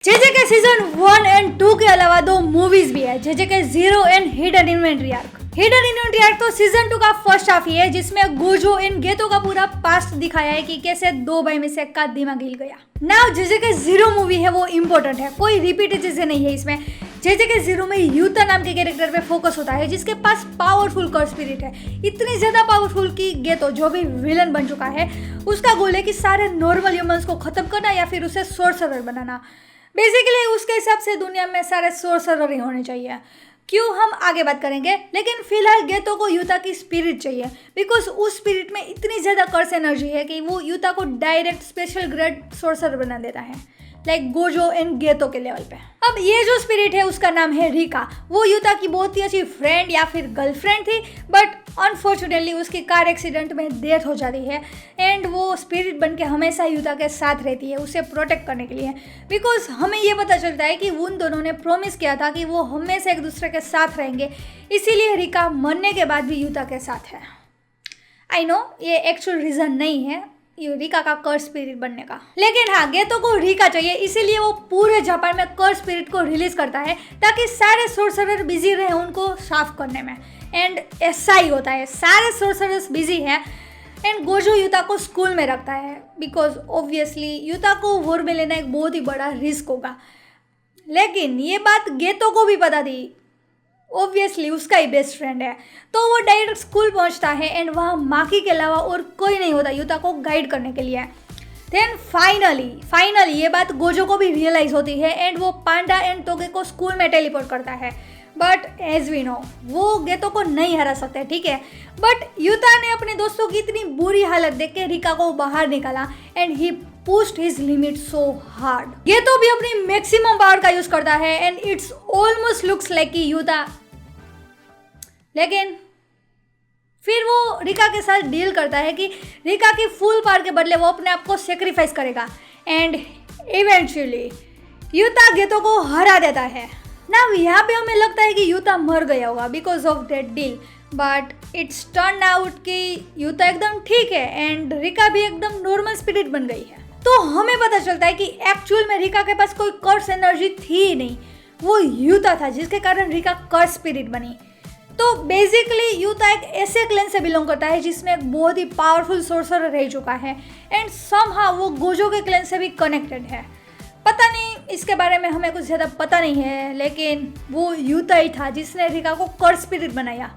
जेजेके season 1 and 2 के अलावा 2 movies भी है, जेजेके 0 and hidden inventory arc. Hidden inventory arc तो सीजन 2 का फर्स्ट हाफ ही है, जिसमें गोजो इन गेतो का पूरा पास्ट दिखाया है कि कैसे 2 भाई में से एक का दिमाग हिल गया। नाउ जेजेके 0 मूवी है वो इम्पोर्टेंट है, कोई रिपीटेड चीजें नहीं है इसमें। जेजेके 0 में युता नाम के कैरेक्टर पे फोकस होता है, जिसके पास पावरफुल कर्स स्पिरिट है, इतनी ज्यादा पावरफुल कि गेतो जो भी विलन बन चुका है उसका गोल है कि सारे नॉर्मल ह्यूमंस को खत्म करना या फिर उसे सोर्सरर बनाना। बेसिकली उसके हिसाब से दुनिया में सारे सोर्सरर ही होने चाहिए। क्यों, हम आगे बात करेंगे, लेकिन फिलहाल गेतो को युता की स्पिरिट चाहिए, बिकॉज उस स्पिरिट में इतनी ज़्यादा कर्स एनर्जी है कि वो युता को डायरेक्ट स्पेशल ग्रेड सोर्सरर बना देता है, लाइक गोजो एंड गेतो के लेवल पे। अब ये जो स्पिरिट है उसका नाम है रिका। वो युता की बहुत ही अच्छी फ्रेंड या फिर गर्लफ्रेंड थी, बट अनफॉर्चुनेटली उसकी कार एक्सीडेंट में डेथ हो जाती है एंड वो स्पिरिट बन के हमेशा युता के साथ रहती है उसे प्रोटेक्ट करने के लिए, बिकॉज हमें ये पता चलता है कि उन दोनों ने प्रॉमिस किया था कि वो हमेशा एक दूसरे के साथ रहेंगे, इसीलिए रिका मरने के बाद भी युता के साथ है। आई नो ये एक्चुअल रीज़न नहीं है रिका का कर्स स्पिरिट बनने का, लेकिन हाँ गेतो को रिका चाहिए, इसीलिए वो पूरे जापान में कर्स स्पिरिट को रिलीज करता है ताकि सारे सोर्सरर बिजी रहे उनको साफ करने में। एंड ऐसा ही होता है, सारे सोर्सरर्स बिजी हैं एंड गोजो युता को स्कूल में रखता है, बिकॉज ऑब्वियसली युता को वोर में लेना एक बहुत ही बड़ा रिस्क होगा। लेकिन ये बात गेतो को भी पता थी, ऑब्वियसली उसका ही बेस्ट फ्रेंड है, तो वो डायरेक्ट स्कूल पहुंचता है एंड वहाँ माकी के अलावा और कोई नहीं होता युता को गाइड करने के लिए। देन फाइनली ये बात गोजो को भी रियलाइज होती है एंड वो पांडा एंड तोगे को स्कूल में टेलीपोर्ट करता है, बट एज वी नो वो गेतो को नहीं हरा सकते, ठीक है। बट युता ने अपने दोस्तों की इतनी बुरी हालत देख के रिका को बाहर निकाला and he pushed his limit so hard। गेतो भी अपनी मैक्सिमम पावर का यूज करता है and it's almost looks like कि युता, लेकिन फिर वो रिका के साथ डील करता है कि रिका की फुल पावर के बदले वो अपने आप को सेक्रीफाइस करेगा एंड इवेंचुअली युता गेतो को हरा देता है। ना यहाँ पे हमें लगता है कि युता मर गया होगा because of that deal, but it's turn out कि युता एकदम ठीक है एंड रिका भी एकदम नॉर्मल स्पिरिट बन गई है। तो हमें पता चलता है कि एक्चुअल में रिका के पास कोई कर्स एनर्जी थी ही नहीं, वो युता था जिसके कारण रिका कर्स स्पिरिट बनी। तो बेसिकली युता एक ऐसे क्लैन से बिलोंग करता है जिसमें एक बहुत ही पावरफुल सोर्सरर रह चुका है एंड समहाउ वो गोजो के क्लैन से भी कनेक्टेड है। पता नहीं इसके बारे में हमें कुछ ज़्यादा पता नहीं है, लेकिन वो युता ही था जिसने रिका को कर्स स्पिरिट बनाया।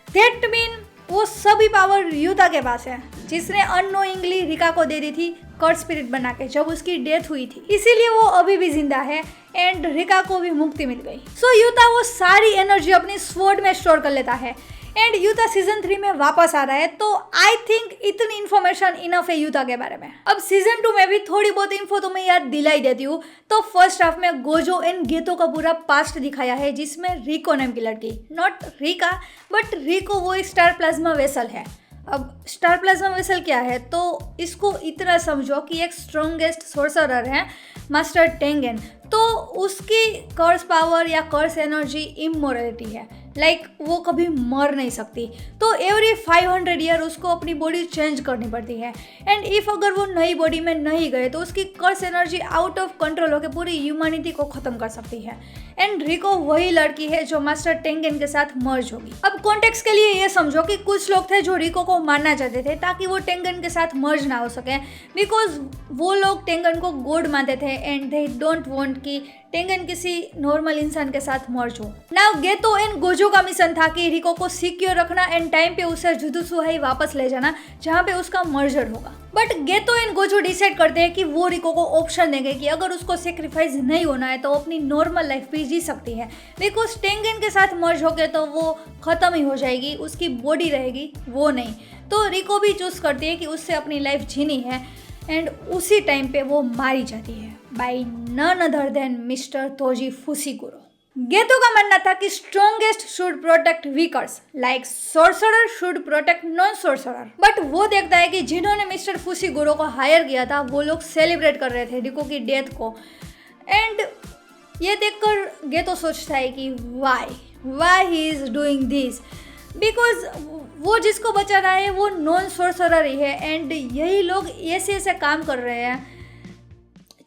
दैट मीन वो सभी पावर युता के पास है जिसने अननोइंगली रिका को दे दी थी कर्स स्पिरिट बना के जब उसकी डेथ हुई थी, इसीलिए वो अभी भी जिंदा है एंड रिका को भी मुक्ति मिल गई। सो युता वो सारी एनर्जी अपनी स्वॉर्ड में स्टोर कर लेता है एंड युता सीजन 3 में वापस आ रहा है, तो आई थिंक इतनी इन्फॉर्मेशन इनफ है युता के बारे में। अब सीजन 2 में भी थोड़ी बहुत इन्फो तो मैं याद दिलाई देती हूँ। तो फर्स्ट हाफ में गोजो एंड गेतो का पूरा पास्ट दिखाया है, जिसमें रिको नाम की लड़की, नॉट रिका बट रिको, वो एक स्टार प्लाज्मा वेसल है। अब स्टार प्लाज्मा वेसल क्या है, तो इसको इतना समझो कि एक स्ट्रॉन्गेस्ट सोर्सरर है मास्टर टेंगेन, तो उसकी कर्स पावर या कर्स एनर्जी इमोरलिटी है, लाइक वो कभी मर नहीं सकती। तो एवरी 500 ईयर उसको अपनी बॉडी चेंज करनी पड़ती है एंड इफ अगर वो नई बॉडी में नहीं गए तो उसकी कर्स एनर्जी आउट ऑफ कंट्रोल होकर पूरी ह्यूमैनिटी को खत्म कर सकती है। एंड रिको वही लड़की है जो मास्टर टेंगेन के साथ मर्ज होगी। अब कॉन्टेक्स्ट के लिए ये समझो कि कुछ लोग थे जो रिको को मारना चाहते थे ताकि वो टेंगेन के साथ मर्ज ना हो सके, बिकॉज वो लोग टेंगेन को गॉड मानते थे एंड दे डोंट वांट कि टेंगेन किसी नॉर्मल इंसान के साथ मर्ज हो। नाउ गेतो एंड गोजो का मिशन था कि रिको को सिक्योर रखना एंड टाइम पे उसे जुजुत्सुहाई वापस ले जाना जहाँ पे उसका मर्जर होगा। बट गेतो एंड गोजो डिसाइड करते हैं कि वो रिको को ऑप्शन देंगे कि अगर उसको सेक्रीफाइस नहीं होना है तो अपनी नॉर्मल लाइफ भी जी सकती है, बिकॉज टेंगेन के साथ मर्ज होके तो वो खत्म ही हो जाएगी, उसकी बॉडी रहेगी वो नहीं। तो रिको भी चूज करती है कि उससे अपनी लाइफ जीनी है एंड उसी टाइम पे वो मारी जाती है by none other than mister Toji Fushiguro. Geto का मानना था कि strongest should protect weakers, like sorcerer should protect non sorcerer. But वो देखता है कि जिन्होंने मिस्टर फुसिगुरो को हायर किया था वो लोग सेलिब्रेट कर रहे थे रिको की डेथ को, एंड ये देखकर गेतो सोचता है कि why he is doing this, because वो जिसको बचा रहा है वो नॉन सोर्सरर ही है एंड यही लोग ऐसे काम कर रहे हैं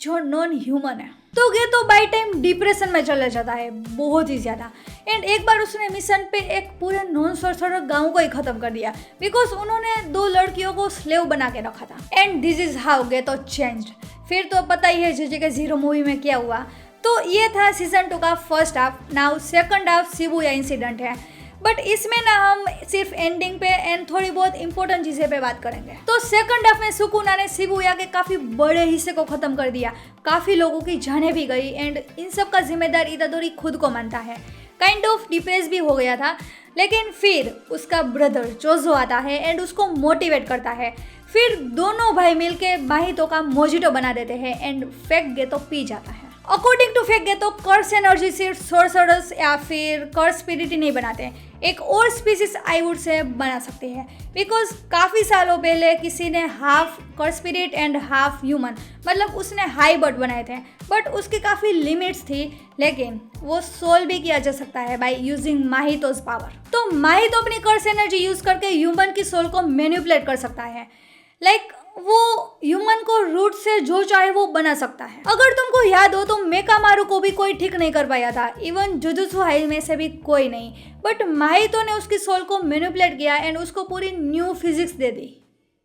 जो नॉन ह्यूमन है। तो गेतो बाई टाइम डिप्रेशन में चले जाता है बहुत ही ज़्यादा। एंड एक बार उसने मिशन पे एक पूरे नॉन सोर्सरर गाँव को ही ख़त्म कर दिया बिकॉज उन्होंने 2 लड़कियों को स्लेव बना के रखा था। And this is how Geto changed. फिर तो पता ही है JJK0 मूवी में क्या हुआ। तो ये था सीजन 2 का first half. Now second half Shibuya incident है, बट इसमें ना हम सिर्फ एंडिंग पे एंड थोड़ी बहुत इंपॉर्टेंट चीज़ें पे बात करेंगे। तो सेकंड हाफ में सुकुना ने शिबुया के काफ़ी बड़े हिस्से को ख़त्म कर दिया, काफ़ी लोगों की जानें भी गई एंड इन सब का जिम्मेदार इतादोरी खुद को मानता है। काइंड ऑफ डिप्रेस भी हो गया था, लेकिन फिर उसका ब्रदर जोजो आता है एंड उसको मोटिवेट करता है। फिर दोनों भाई मिलके माहितो का मोजिटो बना देते हैं एंड फेक गेतो पी जाता है। According to fake Geto curse energy सिर्फ सोर्सरर्स या फिर कर्स स्पिरिट ही नहीं बनाते, एक और स्पीसीज आई वुड से बना सकते हैं बिकॉज काफ़ी सालों पहले किसी ने half curse spirit and half human मतलब उसने हाई बर्ड बनाए थे, बट उसकी काफ़ी लिमिट्स थी, लेकिन वो सोल्व भी किया जा सकता है बाय यूजिंग माहितोज पावर। तो माहितो अपनी कर्स एनर्जी यूज करके ह्यूमन की सोल को मैनिपुलेट कर सकता है। लाइक वो ह्यूमन को रूट से जो चाहे वो बना सकता है। अगर तुमको याद हो तो मेकामारू को भी कोई ठीक नहीं कर पाया था, इवन जुजुत्सु हाई में से भी कोई नहीं, बट माहितो ने उसकी सोल को मैनिपुलेट किया एंड उसको पूरी न्यू फिजिक्स दे दी।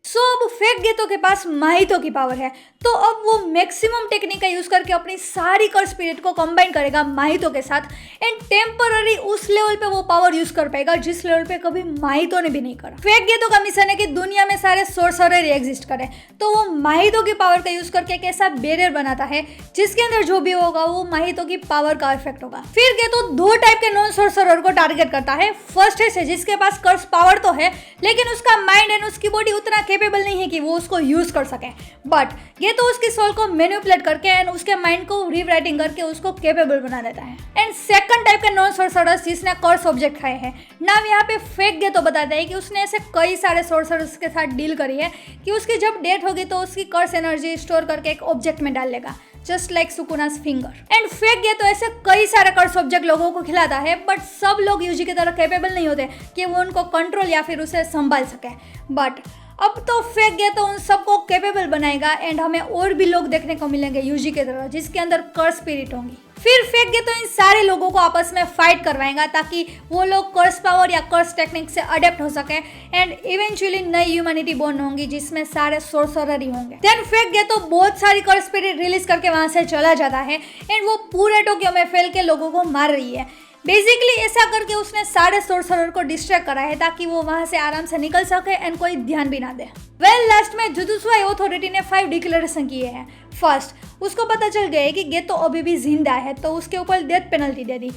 सो अब फेक गेतो के पास माहितो की पावर है, तो अब वो मैक्सिमम टेक्निक का यूज करके अपनी सारी कर्स स्पिरिट को कंबाइन करेगा माहितो के साथ एंड टेम्पररी उस लेवल पे वो पावर यूज कर पाएगा जिस लेवल पे कभी माहितो ने भी नहीं करा। फेक गेतो का मिशन है कि दुनिया में सारे सोर्सरर एग्जिस्ट करें, तो वो माहितो की पावर का यूज करके एक ऐसा बैरियर बनाता है जिसके अंदर जो भी होगा वो माहितो की पावर का इफेक्ट होगा। फिर गेतो 2 टाइप के नॉन सोर्सरर को टारगेट करता है। फर्स्ट है जिसके पास कर्स पावर तो है, लेकिन उसका माइंड एंड उसकी बॉडी उतना कैपेबल नहीं है कि वो उसको यूज कर सके, बट ये तो उसकी सोल को मैनिपुलेट करके एंड उसके माइंड को रीराइटिंग करके उसको कैपेबल बना देता है। एंड सेकंड टाइप के नॉन सोर्सरर्स जिसने कर्स ऑब्जेक्ट खाए हैं, नाम यहाँ पे फेक गेतो बताता है कि उसने ऐसे कई सारे सोर्सरर्स के साथ डील करी है कि उसकी जब डेथ होगी तो उसकी कर्स एनर्जी स्टोर करके एक ऑब्जेक्ट में डाल लेगा, just like Sukuna's finger. And fake Geto ऐसे कई सारे कर्स ऑब्जेक्ट लोगों को खिलाता है, बट सब लोग यूजी की तरह कैपेबल नहीं होते कि वो उनको कंट्रोल या फिर उसे संभाल सके। बट अब तो फेक गेतो उन सबको कैपेबल बनाएगा एंड हमें और भी लोग देखने को मिलेंगे यूजी की तरह जिसके अंदर कर्स स्पिरिट होंगी। फिर फेक गेतो इन सारे लोगों को आपस में फाइट करवाएगा ताकि वो लोग कर्स पावर या कर्स टेक्निक से अडेप्ट हो सके एंड इवेंचुअली नई ह्यूमैनिटी बॉर्न होंगी जिसमें सारे सोर्सरर ही होंगे। देन फेक गेतो बहुत सारी कर्स स्पिरिट रिलीज करके वहां से चला जाता है एंड वो पूरे टोक्यो में फैल के लोगों को मार रही है। बेसिकली ऐसा करके उसने सारे सोर्सरर को डिस्ट्रैक्ट करा है ताकि वो वहां से आराम से निकल सके एंड कोई ध्यान भी ना दे। लास्ट में जुजुत्सु अथॉरिटी ने 5 डिक्लेरेशन किए हैं। फर्स्ट, उसको पता चल गया है कि गेतो अभी भी जिंदा है तो उसके ऊपर डेथ पेनल्टी दे दी।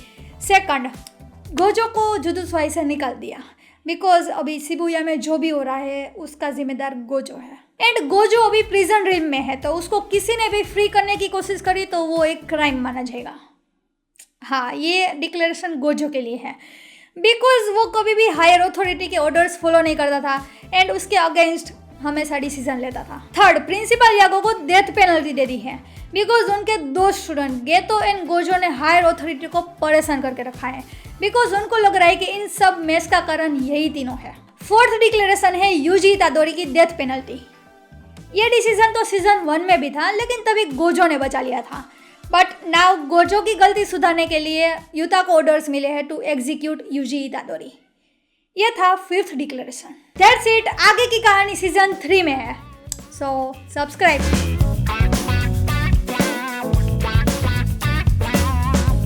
सेकंड, गोजो को जुजुत्सु से निकाल दिया बिकॉज अभी शिबुया में जो भी हो रहा है उसका जिम्मेदार गोजो है। एंड गोजो अभी प्रिजन रिम में है, तो उसको किसी ने भी फ्री करने की कोशिश करी तो वो एक क्राइम माना जाएगा। हाँ, ये डिक्लेरेशन गोजो के लिए है बिकॉज वो कभी भी हायर अथॉरिटी के ऑर्डर्स फॉलो नहीं करता था एंड उसके अगेंस्ट हमेशा डिसीजन लेता था। थर्ड, प्रिंसिपल यागो को डेथ पेनल्टी दे दी है बिकॉज उनके 2 स्टूडेंट गेतो एंड गोजो ने हायर अथॉरिटी को परेशान करके रखा है बिकॉज उनको लग रहा है कि इन सब मेस का कारण यही तीनों है। फोर्थ डिक्लेरेशन है यूजी इतादोरी की डेथ पेनल्टी। ये डिसीजन तो सीजन 1 में भी था, लेकिन तभी गोजो ने बचा लिया था, बट नाउ गोजो की गलती सुधारने के लिए युता को ऑर्डर्स मिले हैं टू एग्जीक्यूट यूजी इतादोरी। ये था 5th डिक्लेरेशन। That's it. आगे की कहानी सीजन 3 में है, सो सब्सक्राइब।